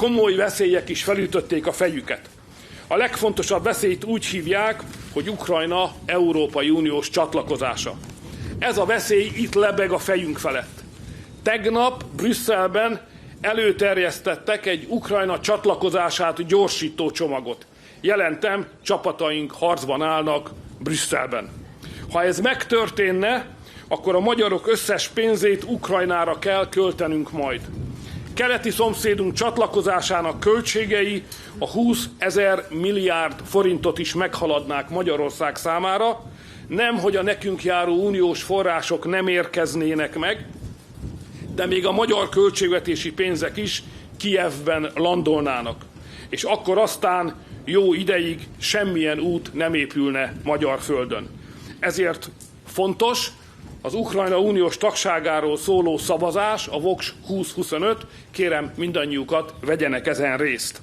Komoly veszélyek is felütötték a fejüket. A legfontosabb veszélyt úgy hívják, hogy Ukrajna Európai Uniós csatlakozása. Ez a veszély itt lebeg a fejünk felett. Tegnap Brüsszelben előterjesztettek egy Ukrajna csatlakozását gyorsító csomagot. Jelentem, csapataink harcban állnak Brüsszelben. Ha ez megtörténne, akkor a magyarok összes pénzét Ukrajnára kell költenünk majd. Keleti szomszédunk csatlakozásának költségei a 20 000 milliárd forintot is meghaladnák Magyarország számára, nemhogy a nekünk járó uniós források nem érkeznének meg, de még a magyar költségvetési pénzek is Kijevben landolnának. És akkor aztán jó ideig semmilyen út nem épülne magyar földön. Ezért fontos az Ukrajna uniós tagságáról szóló szavazás, a Vox 2025, kérem mindannyiukat vegyenek ezen részt.